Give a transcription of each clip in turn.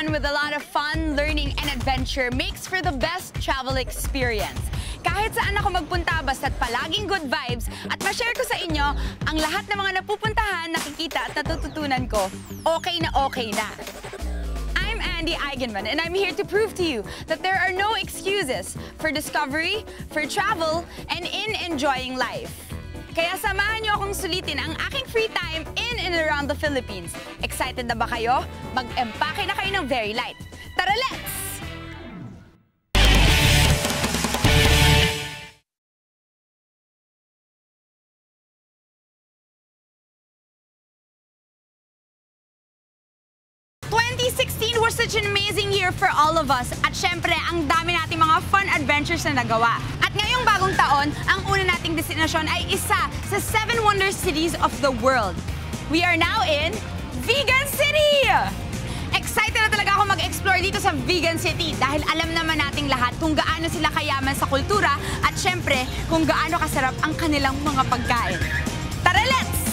Vegan with a lot of fun, learning, and adventure makes for the best travel experience. Kahit saan ako magpunta, basta't palaging good vibes at ma-share ko sa inyo ang lahat ng mga napupuntahan, nakikita at natututunan ko, okay na okay na. I'm Andy Eigenman and I'm here to prove to you that there are no excuses for discovery, for travel, and in enjoying life. Kaya samahan niyo akong sulitin ang aking free time in and around the Philippines. Excited na ba kayo? Mag-empake na kayo ng very light. Tara, let's! Was such an amazing year for all of us. At syempre, ang dami nating mga fun adventures na nagawa. At ngayong bagong taon, ang una nating destinasyon ay isa sa 7 wonder cities of the world. We are now in Vegan City! Excited na talaga ako mag-explore dito sa Vegan City dahil alam naman nating lahat kung gaano sila kayaman sa kultura at syempre, kung gaano kasarap ang kanilang mga pagkain. Tara, let's!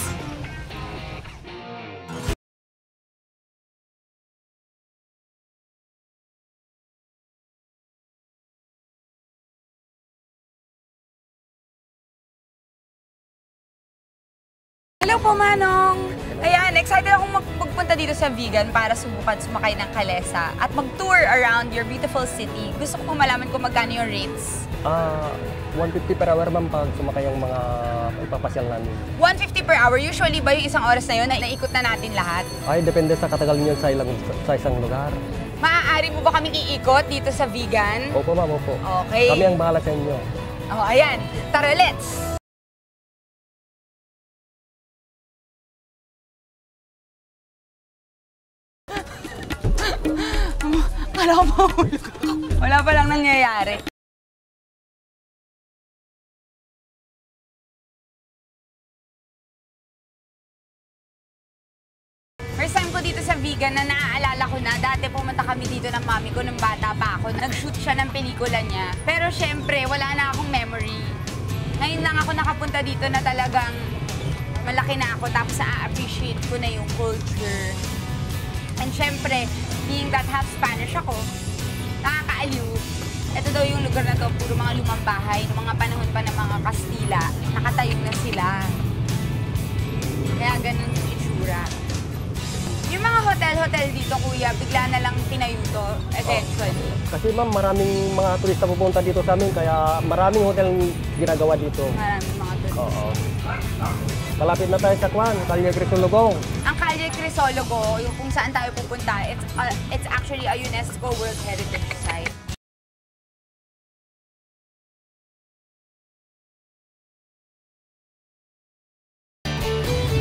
Hello po, Manong! Ayan, excited akong magpunta dito sa Vegan para subukan sumakay ng kalesa at mag-tour around your beautiful city. Gusto ko pong malaman kung magkano yung rates. 150 per hour, ma'am, pag sumakay yung mga ipapasyal namin. 150 per hour? Usually ba yung isang oras na yun na naikot na natin lahat? Ay, depende sa katagal niyo sa isang lugar. Maaari mo ba kaming iikot dito sa Vegan? Opo, ma'am, opo. Okay. Kami ang bahala sa inyo. Oh, ayan. Tara, let's! Akala ko mahulog ako. Wala pa lang nangyayari. First time ko dito sa Vegan na naaalala ko na dati pumunta kami dito ng mami ko nung bata pa ako. Nag-shoot siya ng pelikula niya. Pero syempre, wala na akong memory. Ngayon lang ako nakapunta dito na talagang malaki na ako tapos na-appreciate ko na yung culture. And syempre, being that half Spanish ako, nakakaaliw. Ito daw yung lugar na to, puro mga lumang bahay, noong mga panahon pa ng mga Kastila, nakatayo na sila. Kaya ganun yung itsura. Yung mga hotel-hotel dito, kuya, bigla na lang tinayo to, eventually. Kasi ma'am, maraming mga turista pupunta dito sa amin, kaya maraming hotel ginagawa dito. Maraming mga turista. Oo. Malapit na tayo sa Calle Crisologo. Ang Calle Crisologo, yung kung saan tayo pupunta, it's actually a UNESCO World Heritage Site.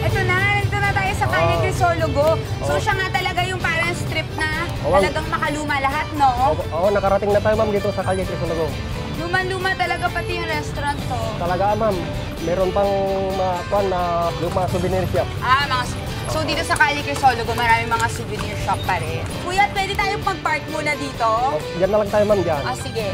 Ito na tayo sa Calle Crisologo. So siya nga talaga yung parang strip na talagang makaluma lahat, no? Oo, nakarating na tayo, ma'am, dito sa Calle Crisologo. Luma-luma talaga pati yung restaurant to. Talaga, ma'am. Meron pang mga souvenir shop. So dito sa Calle Crisologo, maraming mga souvenir shop pa rin. Kuya, pwede tayong mag-park muna dito? Diyan na lang tayo, ma'am, diyan. Sige.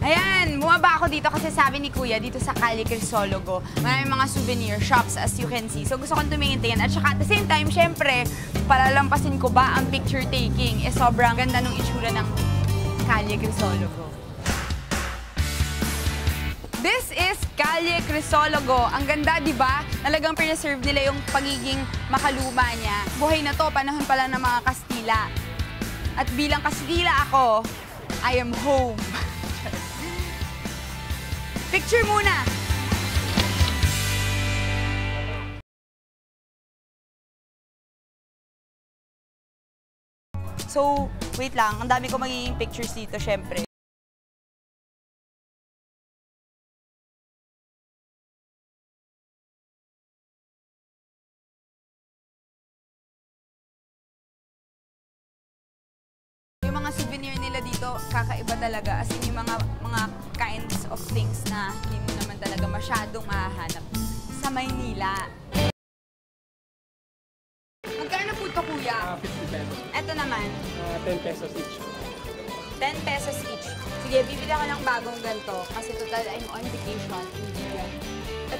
Ayan, bumaba ako dito kasi sabi ni Kuya, dito sa Calle Crisologo, maraming mga souvenir shops as you can see. So gusto kong tumingin-tingin. At saka at the same time, syempre, palalampasin ko ba ang picture taking? Sobrang ganda nung itsura ng Calle Crisologo. This is Calle Crisologo. Ang ganda, di ba? Talagang preserve nila yung pagiging makaluma niya. Buhay na to, panahon pa lang ng mga Kastila. At bilang Kastila ako, I am home. Picture muna! So, wait lang. Ang dami ko magiging pictures dito, syempre. Yung mga souvenir nila dito, kakaiba talaga. As in, yung mga kinds of things na hindi mo naman talaga masyadong mahahanap sa Maynila. Magkano po ito, kuya? 50 pesos. Ito naman. 10 pesos each. 10 pesos each. Sige, bibili ako ng bagong ganito kasi total I'm on vacation.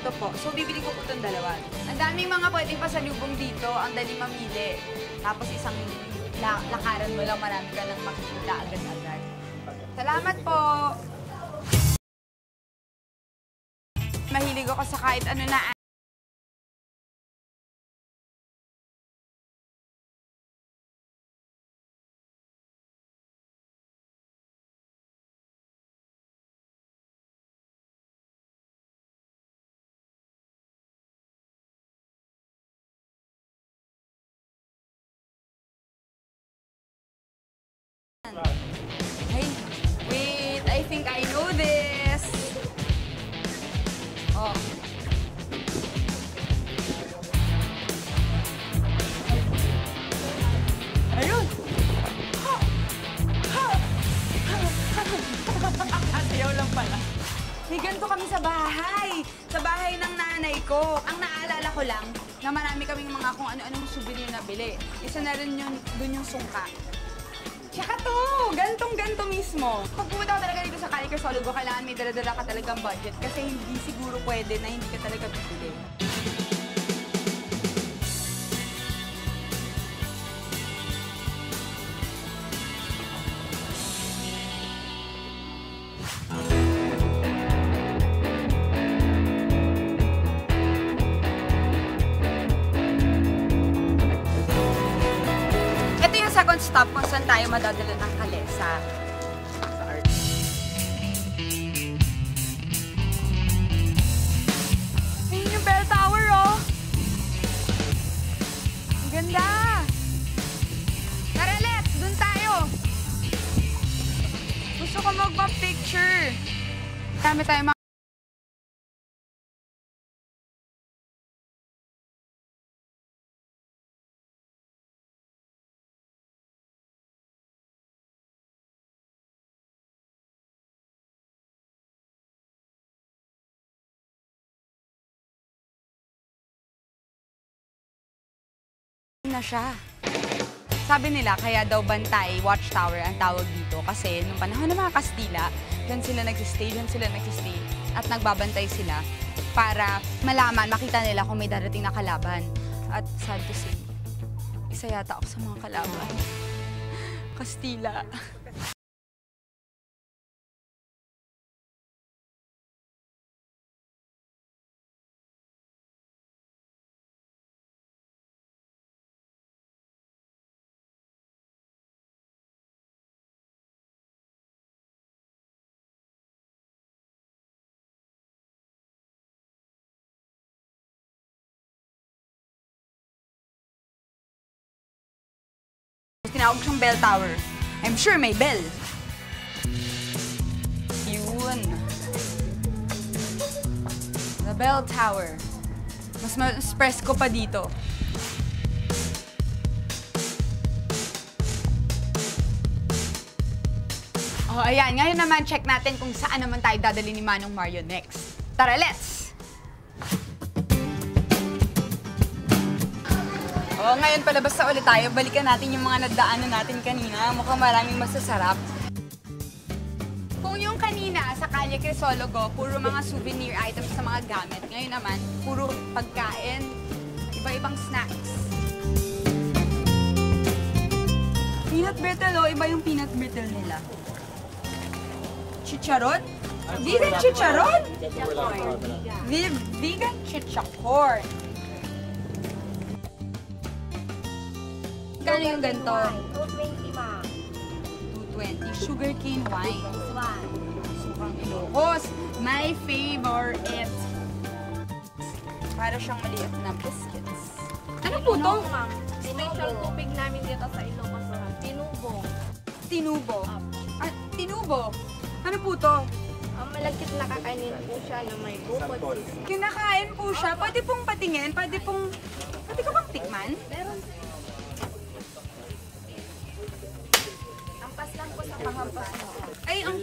Ito po. So, bibili ko po itong dalawa. Ang daming mga pwedeng pasalubong dito. Ang dali mamili. Tapos isang lakaran mo lang, marami ka nang makikita agad-agad. Salamat po! Mahilig ako sa kahit ano na. Ay, wait, I think I know this. Oh. Ayun. Asiyaw lang pala. May ganito kami sa bahay. Sa bahay ng nanay ko. Ang naalala ko lang na marami kaming mga kung ano-anong souvenir na bili. Isa na rin yun, dun yung sungka. Tsaka to, gantong-ganto mismo. Pag pumunta ka talaga dito sa Calle Crisologo, kailangan may dala-dala ka talagang budget kasi hindi siguro pwede na hindi ka talaga bibili. Second stop kung saan tayo madadala ng kalesa. Ayun yung bell tower, oh! Ang ganda! Tara, let's! Dun tayo! Gusto ko magpa-picture. Dami tayo mga na siya. Sabi nila, kaya daw bantay, watchtower ang tawag dito kasi nung panahon ng mga Kastila, dyan sila nagsistay, at nagbabantay sila para malaman, makita nila kung may darating na kalaban. At sad to say, isa yata ako sa mga kalaban. Kastila. Tinawag siyang bell tower. I'm sure may bell. Yun. The bell tower. Mas presko pa dito. Oh, ayan. Ngayon naman, check natin kung saan naman tayo dadali ni Manong Mario next. Tara, let's! Oh, ngayon palabas na ulit tayo. Balikan natin yung mga nadaanan natin kanina. Mukhang maraming masasarap. Kung yung kanina sa Calle Crisologo, puro mga souvenir items sa mga gamit. Ngayon naman, puro pagkain, iba-ibang snacks. Peanut brittle, oh. Iba yung peanut brittle nila. Chicharon? Vegan chicharon? Vegan chicharon. Kano yung ganito? 220 ma. 220. Sugarcane wine. Sukang Ilocos. My favorite. Para siyang maliit na biscuits. Ano po to? Special tubig namin dito sa Ilocos. Tinubo. Tinubo. Ah, tinubo. Ano po to? Malagkit na kakainin po siya na may bukod. Kinakain po siya. Pwede pong patingin. Pwede ko bang tikman? Meron. Ampas lang po sa panghampas mo. Ay, ang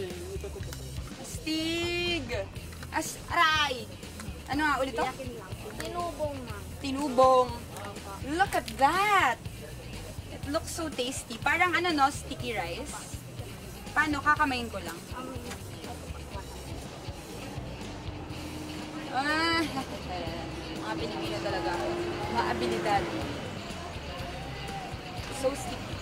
astig. Aray. Ano nga ulit to? Yakin lang. Tinubong ma. Tinubong. Look at that. It looks so tasty. Parang ano no, sticky rice. Paano? Kakamayin ko lang. Ah, Mga Pilipino talaga. Mga abilidad. So sticky.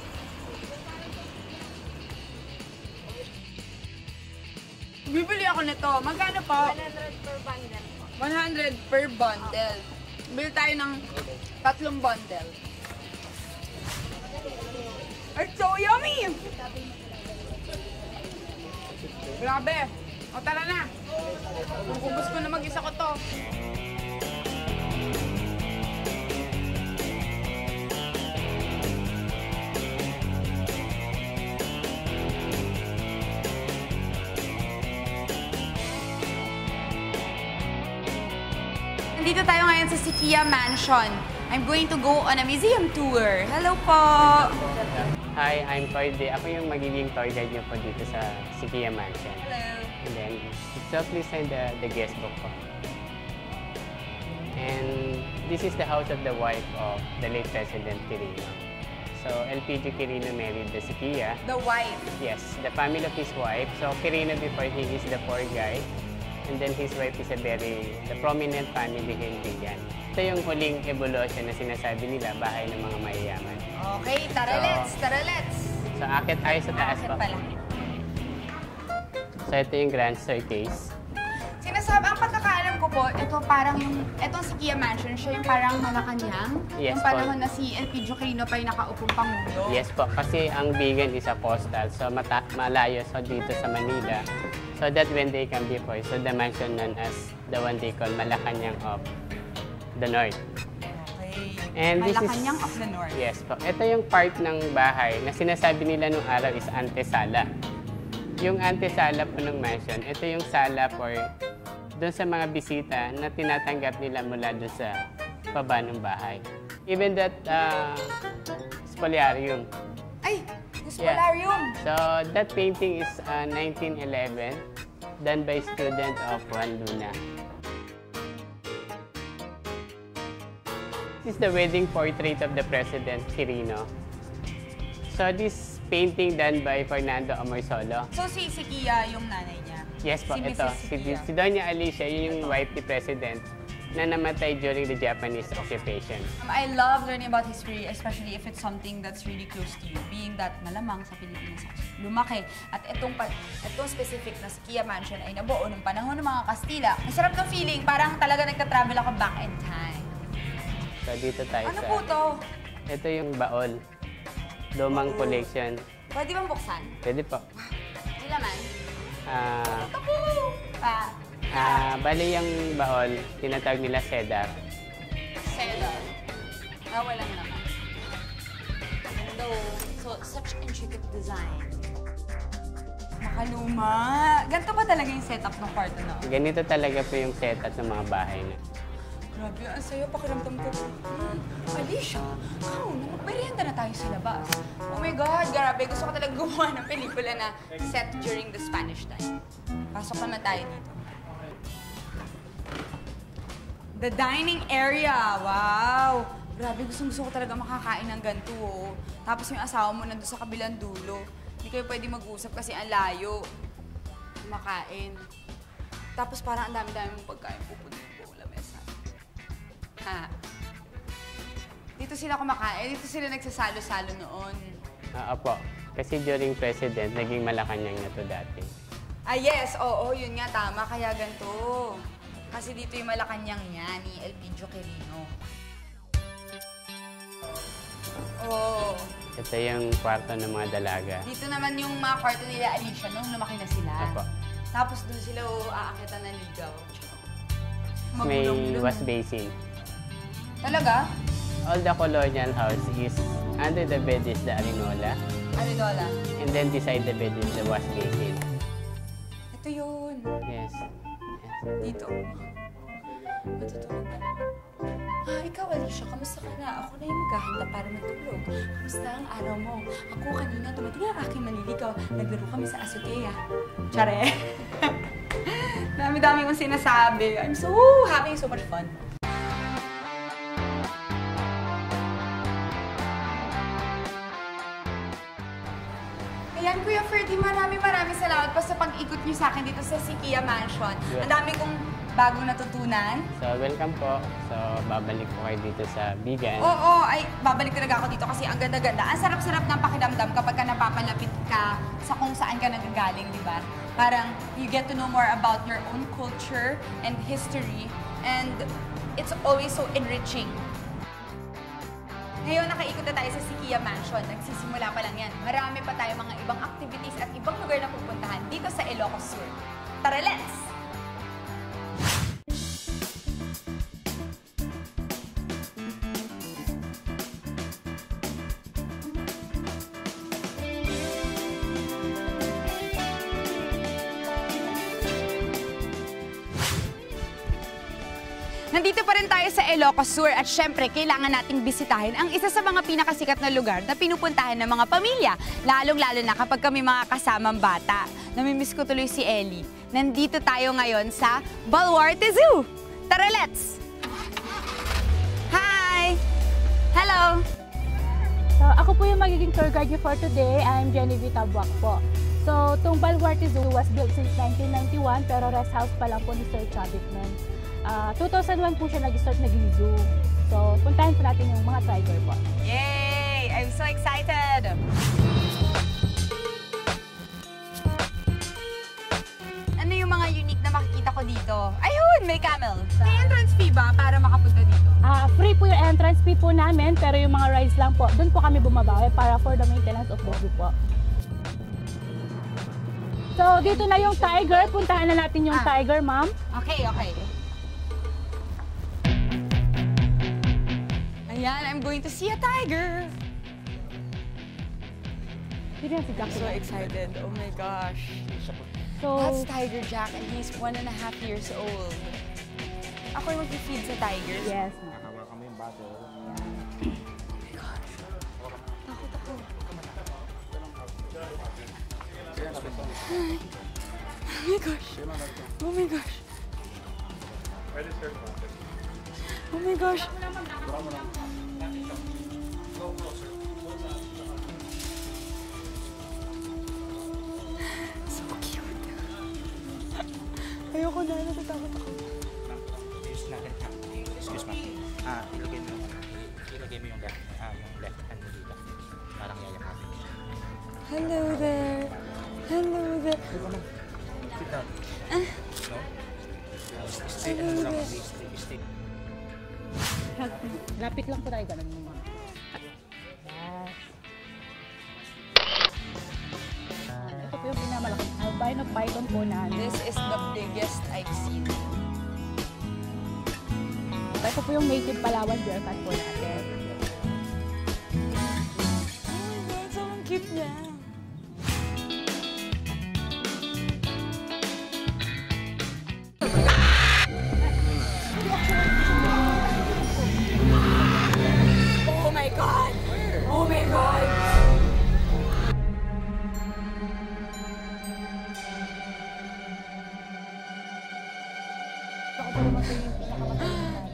Bibili ako nito. Magkano po? 100 per bundle po. 100 per bundle. Bili tayo ng 3 bundle. It's so yummy! Grabe! O tara na! Ubus ko na mag-isa ko to. Nandito tayo ngayon sa Sikia Mansion. I'm going to go on a museum tour. Hello po! Hi, I'm Toy Day. Ako yung magiging toy guide niyo po dito sa Sikia Mansion. Hello! And then, so please sign the guest book po. And this is the house of the wife of the late President Quirino. So, LPG Quirino married the Sikia. The wife. Yes, the family of his wife. So, Quirino before he is the poor guy. And then his wife is the prominent family in Vigan. Ito yung huling evolution na sinasabi nila, bahay ng mga mayayaman. Okay, tara So, let's! Tara let's! So, akit tayo sa taas Bakit po. pala? So, ito yung grand staircase. Sinasabi, ang pagkakaalam ko po, ito parang yung, itong Sikia Mansion, siya yung parang Malacanang. Yes yung po. panahon na si Elpidio Quirino pa yung nakaupong Pangulo. Yes po, kasi ang Vigan is a coastal, so malayo so dito sa Manila. So that when they come before, so the mansion known as the one they call Malacanang of the North. Okay. And this is- Malacanang of the North. Yes po, ito yung part ng bahay na sinasabi nila nung araw is antesala. Yung antesala po ng mansion, ito yung sala for doon sa mga bisita na tinatanggap nila mula doon sa baba ng bahay. Even that spoliarium. Ay! The Yeah. Spolarium! So that painting is 1911, done by student of Juan Luna. This is the wedding portrait of the President Quirino. So this painting done by Fernando Amorsolo. So si Sikia yung nanay niya? Yes po, Si ito. Mrs. Si, Sikia. si Doña Alicia, yun yung wife ni President na namatay during the Japanese occupation. I love learning about history, especially if it's something that's really close to you. Being that malamang sa Pilipinas lumaki. At itong specific na Sikia Mansion ay nabuo ng panahon ng mga Kastila. Ang sarap ng feeling, parang talaga nagka-travel ako back in time. So dito tayo Ano sa... po to? Ito yung baol. Lumang collection. Pwede bang buksan? Pwede po. Hindi naman. Ito po! Bali yung baol, tinatawag nila cedar. Cedar. Wala naman. Hello. So, such intricate design. Makaluma. Ganito ba talaga yung setup ng kwarto na? Ganito talaga po yung setup ng mga bahay na. Grabe, ang sayo. Pakiramdam ko. Alicia, magmerienda na tayo sa labas. Oh my God, grabe. Gusto ko talaga gumawa ng pelikula na set during the Spanish time. Pasok naman tayo dito. The dining area. Wow! Grabe, gusto ko talaga makakain ng ganito. Oh. Tapos yung asawa mo nandun sa kabilang dulo. Hindi kayo pwede mag-usap kasi ang layo. Kumakain. Tapos parang ang dami-dami mong pagkain pupunin yung buong lamesa. Ha? Dito sila kumakain. Dito sila nagsasalo-salo noon. Opo. Kasi during President, naging Malacanang na to dati. Ah, yes. Oo, yun nga. Tama. Kaya ganito. Kasi dito yung Malacanang niya ni Elpidio Quirino. Oh. Ito yung kwarto ng mga dalaga. Dito naman yung mga kwarto nila Alicia nung lumaki na sila. Opo. Tapos doon sila aakitan ng ligaw. May Magulong-gulong. wash basin. Talaga? All the colonial house is, under the bed is the arinola, Aridola. and then beside the bed is the wash basin. Ito yun. Yes. Dito. Matutulog na. Ikaw, Alicia, kamusta ka na? Ako na yung maghahanda para matulog. Kamusta ang araw mo? Ako kanina, tumating ang aking maniligaw. Naglaro kami sa azotea. Tsare! Dami-dami kong sinasabi. I'm so having so much fun. Ayan, Kuya Ferdy, maraming salamat po sa pag-ikot niyo sa akin dito sa Sikia Mansion. Yes. Ang dami kong bagong natutunan. So, welcome po. So, babalik po kayo dito sa Bigan. Oo, ay babalik talaga ako dito kasi ang ganda-ganda. Ang sarap-sarap ng pakiramdam kapag ka napapalapit ka sa kung saan ka nagagaling, di ba? Parang you get to know more about your own culture and history, and it's always so enriching. Ngayon, nakaikot na tayo sa Siquia Mansion. Nagsisimula pa lang yan. Marami pa tayo mga ibang activities at ibang lugar na pupuntahan dito sa Ilocos Sur. Tara, let's! Nandito pa rin tayo sa Ilocos Sur at syempre kailangan nating bisitahin ang isa sa mga pinakasikat na lugar na pinupuntahan ng mga pamilya, lalong-lalo na kapag kami mga kasamang bata. Namimiss ko tuloy si Ellie. Nandito tayo ngayon sa Baluarte Zoo. Tara, let's! Hi! Hello! So, ako po yung magiging tour guide niyo for today. I'm Genevieve Tabuac po. So, itong Baluarte Zoo was built since 1991 pero rest house pa lang po ni Sir Chavitman. 2001 po siya nag-start naging zoo. So, puntahan po natin yung mga tiger po. Yay! I'm so excited! Ano yung mga unique na makikita ko dito? Ayun! May camel! May entrance fee ba para makapunta dito? Free po yung entrance fee po namin, pero yung mga rides lang po, doon po kami bumabawi para for the maintenance of the zoo po. So, dito na yung tiger. Puntahan na natin yung tiger, ma'am. Okay, okay. Ayan, I'm going to see a tiger! Dito yan si Jack. So excited. Oh my gosh. So, That's Tiger Jack and he's 1.5 years old. Ako yung mag-feed sa tigers? yes, ma'am. Oh my gosh. Takot ako. Oh my gosh. Oh my gosh. Oh my gosh. So cute. Ayoko na, natatakot ako. Excuse me. Ilagay mo yung left hand mo dito. Parang yayakapin. Hello there. Hello there. Sit down. No? Stay, ano lang, stay. Lapit lang po tayo, ganun mo, ma'am. Ito po yung pinamalaking albino python po namin. This is the biggest I've seen. Ito po yung native Palawan bear cat po natin. Oh my God, sobrang cute niya. Oh my God! Oh my God!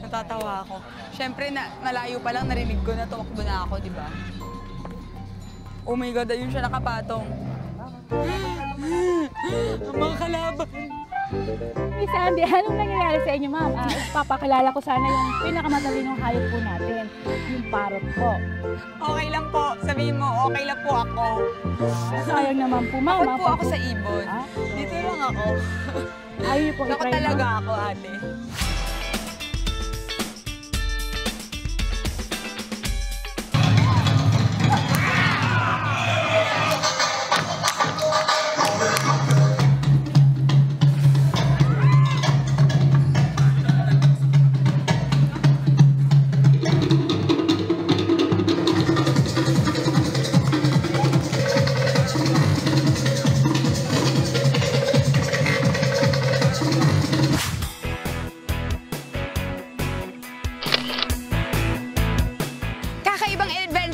Natatawa ako. Siyempre, malayo pa lang, narinig ko na, tumakbo na ako, di ba? Oh my God, ayun siya nakapatong. Ang mga kalaban. Miss Andy, anong nangyayari sa inyo, ma'am? Papakilala ko sana yung pinakamatalinong hayop po natin, yung parrot po. Okay lang po. Sabihin mo, okay lang po ako. Sayang naman po, ma'am. Takot po ako sa ibon. Dito lang ako. Ayaw niyo po Takot i-try, talaga ma'am. ako, ate.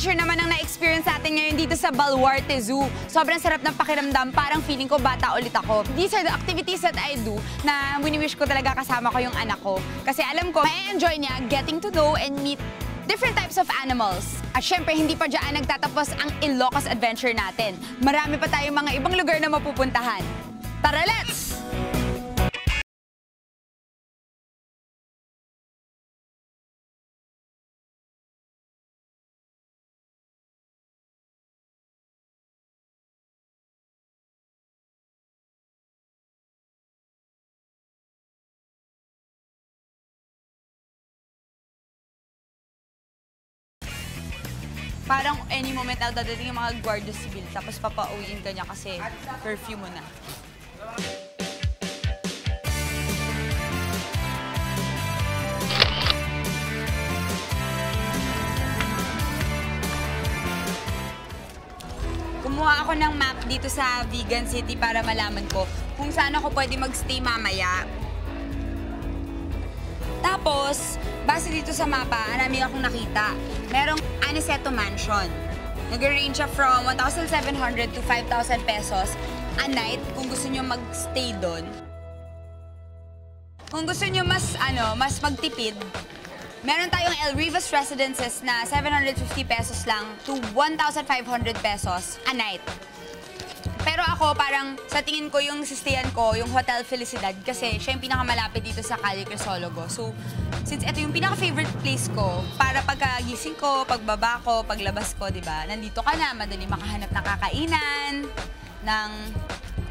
Naman ang na-experience natin ngayon dito sa Baluarte Zoo. Sobrang sarap ng pakiramdam, parang feeling ko bata ulit ako. These are the activities that I do na wini-wish ko talaga kasama ko yung anak ko. Kasi alam ko, may enjoy niya getting to know and meet different types of animals. At syempre, hindi pa dyan nagtatapos ang Ilocos adventure natin. Marami pa tayong mga ibang lugar na mapupuntahan. Tara, let's! Parang any moment na dadating yung mga Guardia Civil, tapos papauwiin ka niya kasi curfew mo na. Kumuha ako ng map dito sa Vegan City para malaman ko kung saan ako pwede magstay mamaya. Tapos, base dito sa mapa, marami akong nakita. Merong Aniceto Mansion. Nag-range siya from 1,700 to 5,000 pesos a night kung gusto nyo magstay doon. Kung gusto nyo mas magtipid, meron tayong El Rivas Residences na 750 pesos lang to 1,500 pesos a night. Pero ako, parang sa tingin ko yung sistayan ko, yung Hotel Felicidad, kasi siya yung pinakamalapit dito sa Calle Crisologo. So, since ito yung pinaka-favorite place ko, para pagkagising ko, pagbaba ko, paglabas ko, di ba? Nandito ka na, madali makahanap ng kakainan, ng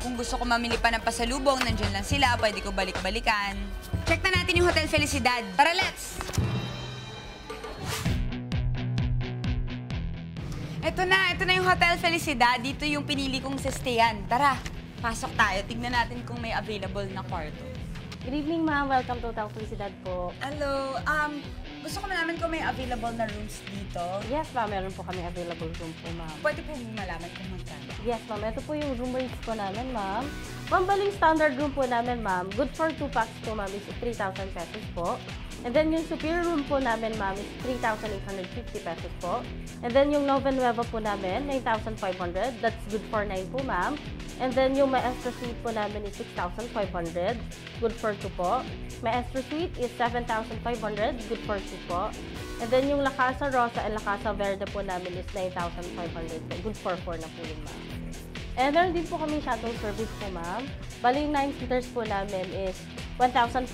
kung gusto ko mamili pa ng pasalubong, nandiyan lang sila, pwede ko balik-balikan. Check na natin yung Hotel Felicidad. Tara, let's! Ito na yung Hotel Felicidad. Dito yung pinili kong sistayan. Tara, pasok tayo. Tignan natin kung may available na kwarto. Good evening, ma'am. Welcome to Hotel Felicidad po. Hello. Gusto ko malaman kung may available na rooms dito. Yes, ma'am. Meron po kami available room po, ma'am. Pwede po malaman kung magkano. Yes, ma'am. Ito po yung room rates po namin, ma'am. Pambaling standard room po namin, ma'am. Good for 2 packs po, ma'am, is 3,000 pesos po. And then yung superior room po namin, ma'am, is 3,850 pesos po. And then yung Nova Nueva po namin, 9,500. That's good for 9 po, ma'am. And then yung Maestro Suite po namin is 6,500. Good for 2 po. Maestro Suite is 7,500. Good for 2 po. And then yung La Casa Rosa and La Casa Verde po namin is 9,500 po. Good for 4 na po yun, ma'am. And meron din po kami shuttle service po, ma'am. Bali, yung 9-seaters po namin is 1,500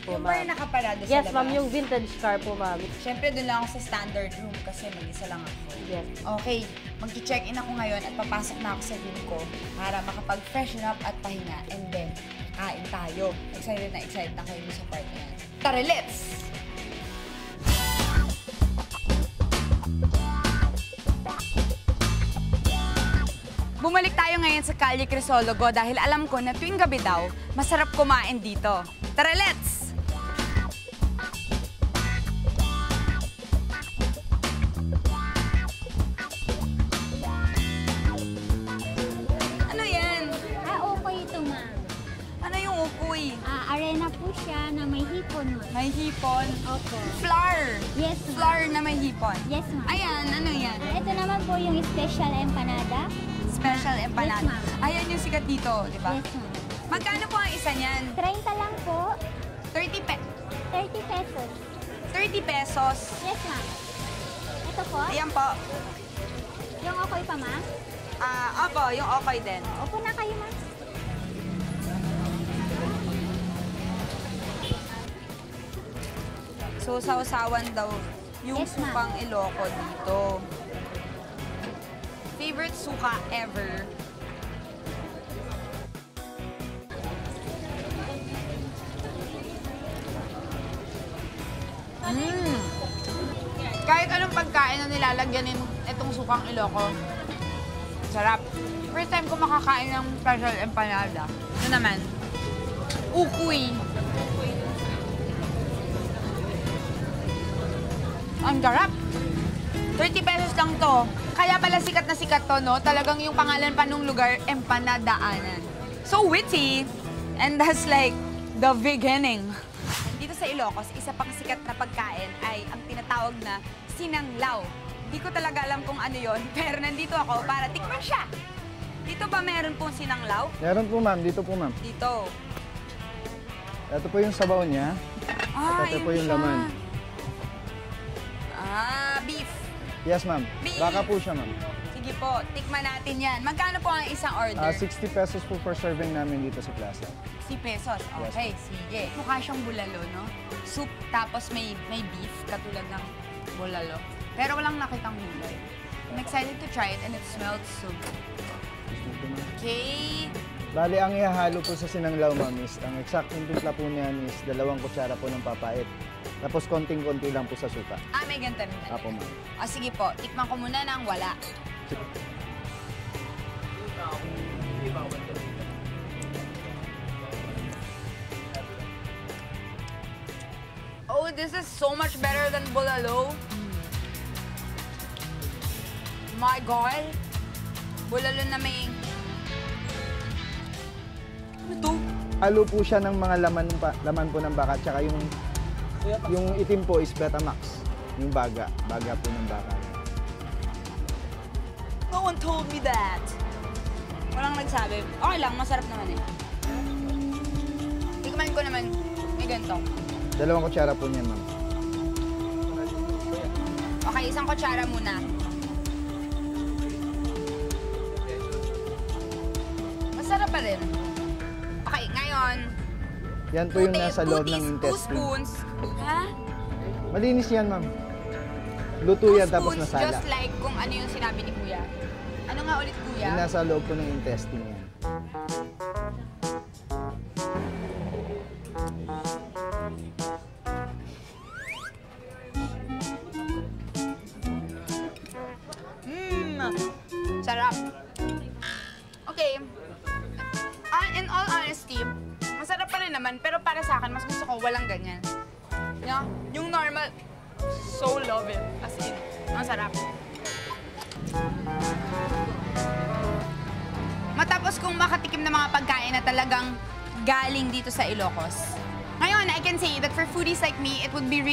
po, Yung ba ma'am. yung nakaparado sa Yes, labas? ma'am. Yung vintage car po, ma'am. Siyempre, doon lang ako sa standard room kasi mag-isa lang ako. Yes. Okay, mag-check-in ako ngayon at papasok na ako sa room ko para makapag-freshen up at pahinga. And then, kain tayo. Excited na kayo sa part na yan. Tara, let's! Bumalik tayo ngayon sa Calle Crisologo dahil alam ko na tuwing gabi daw, masarap kumain dito. Tara, let's! Ano yan? Okay ito, ma'am. Ano yung ukoy? Arena po siya na may hipon, ma'am. May hipon. Opo. Flour. Yes, ma'am. Flour na may hipon. Yes, ma'am. Ayan, ano yan? Ito naman po yung special empanada. Special empanada. Yes, ma'am. Ayan yung sikat dito, di ba? Yes, ma'am. Magkano po ang isa niyan? 30 lang po. 30 pesos. 30 pesos. Yes, ma'am. Ito po. Ayan po. Yung okay pa, ma'am. Opo, yung okay din. Opo na kayo, ma'am. So, sausawan daw yung Yes, ma'am. sukang Ilocos dito. Favorite suka ever. Kahit anong pagkain na nilalagyan itong sukang Ilocos, sarap. First time ko makakain ng special empanada. Ito naman, ukoy. Ang sarap. 30 pesos lang to. Kaya pala sikat na sikat to, no? Talagang yung pangalan pa nung lugar, Empanadaanan. So witty. And that's like the beginning. Dito sa Ilocos, isa pang sikat na pagkain ay ang tinatawag na sinanglaw. Hindi ko talaga alam kung ano yon, pero nandito ako para tikman siya. Dito ba meron pong sinanglaw? Meron po, ma'am. Dito po, ma'am. Dito. Ito po yung sabaw niya. At ito yun po yung siya. laman. Beef. Yes, ma'am. Beef. Baka po siya, ma'am. Sige po, tikman natin yan. Magkano po ang isang order? 60 pesos po for serving namin dito sa plaza. 60 pesos. Okay, sige. Mukha siyang bulalo, no? Soup, tapos may beef, katulad ng bulalo. Pero walang nakitang gulay. I'm excited to try it and it smells so good. Okay. Bali, ang ihahalo po sa sinanglaw, ma'am, is ang eksaktong timpla po niyan is 2 kutsara po ng papait. Tapos konting-konti lang po sa suka. Ah, may ganito rin talaga. Apo, ma'am. O sige po, tikman ko muna ng wala. Oh, this is so much better than bulalo. My God. Bulalo na may... Ano to? Halo po siya ng mga laman po ng baka, tsaka yung itim po is Betamax. Yung baga po ng baka. No one told me that. Walang nagsabi. Okay lang, masarap naman eh. Tikman ko naman, may ganito. 2 kutsara po niyan, ma'am. Okay, 1 kutsara muna. Masarap pa rin. Okay, ngayon, Yan po yung nasa loob ng 2 intestine. spoons. Ha? Malinis yan, ma'am. Luto 2 yan tapos spoons, nasala. just like kung ano yung sinabi ni Kuya. Ano nga ulit, Kuya? Yung nasa loob po ng intestine yan. Sarap. Okay. In all honesty, masarap pa rin naman, pero para sa akin, mas gusto ko walang ganyan. Yeah? Yung normal, so love it. As in, ang sarap. Matapos kong makatikim ng mga pagkain na talagang galing dito sa Ilocos. Ngayon, I can say that for foodies like me, it would be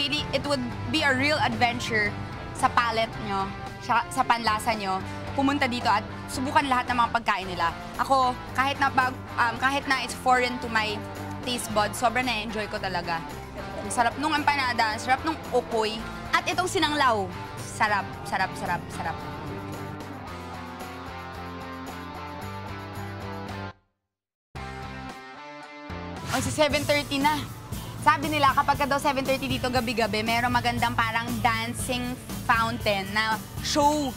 a real adventure sa palate nyo, sa panlasa nyo, pumunta dito at subukan lahat ng mga pagkain nila. Ako, kahit na it's foreign to my taste buds, sobrang na-enjoy ko talaga. Ang sarap nung empanada, ang sarap nung okoy, at itong sinanglaw. Sarap, sarap, sarap, sarap. O, sa 7:30 na. Sabi nila, kapag daw 7:30 dito gabi-gabi, mayroong magandang parang dancing fountain na show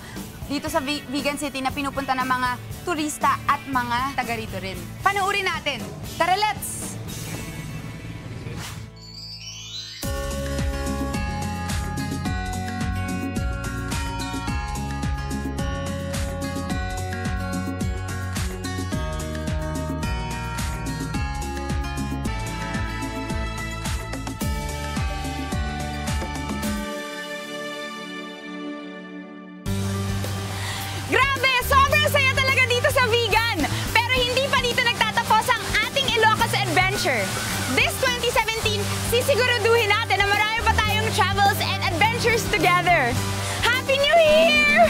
dito sa Vigan City na pinupunta ng mga turista at mga taga rito rin. Panoorin natin. Tara, let's! Grabe! Sobrang saya talaga dito sa Vigan! Pero hindi pa dito nagtatapos ang ating Ilocos Adventure. This 2017, sisiguraduhin natin na marami pa tayong travels and adventures together. Happy New Year!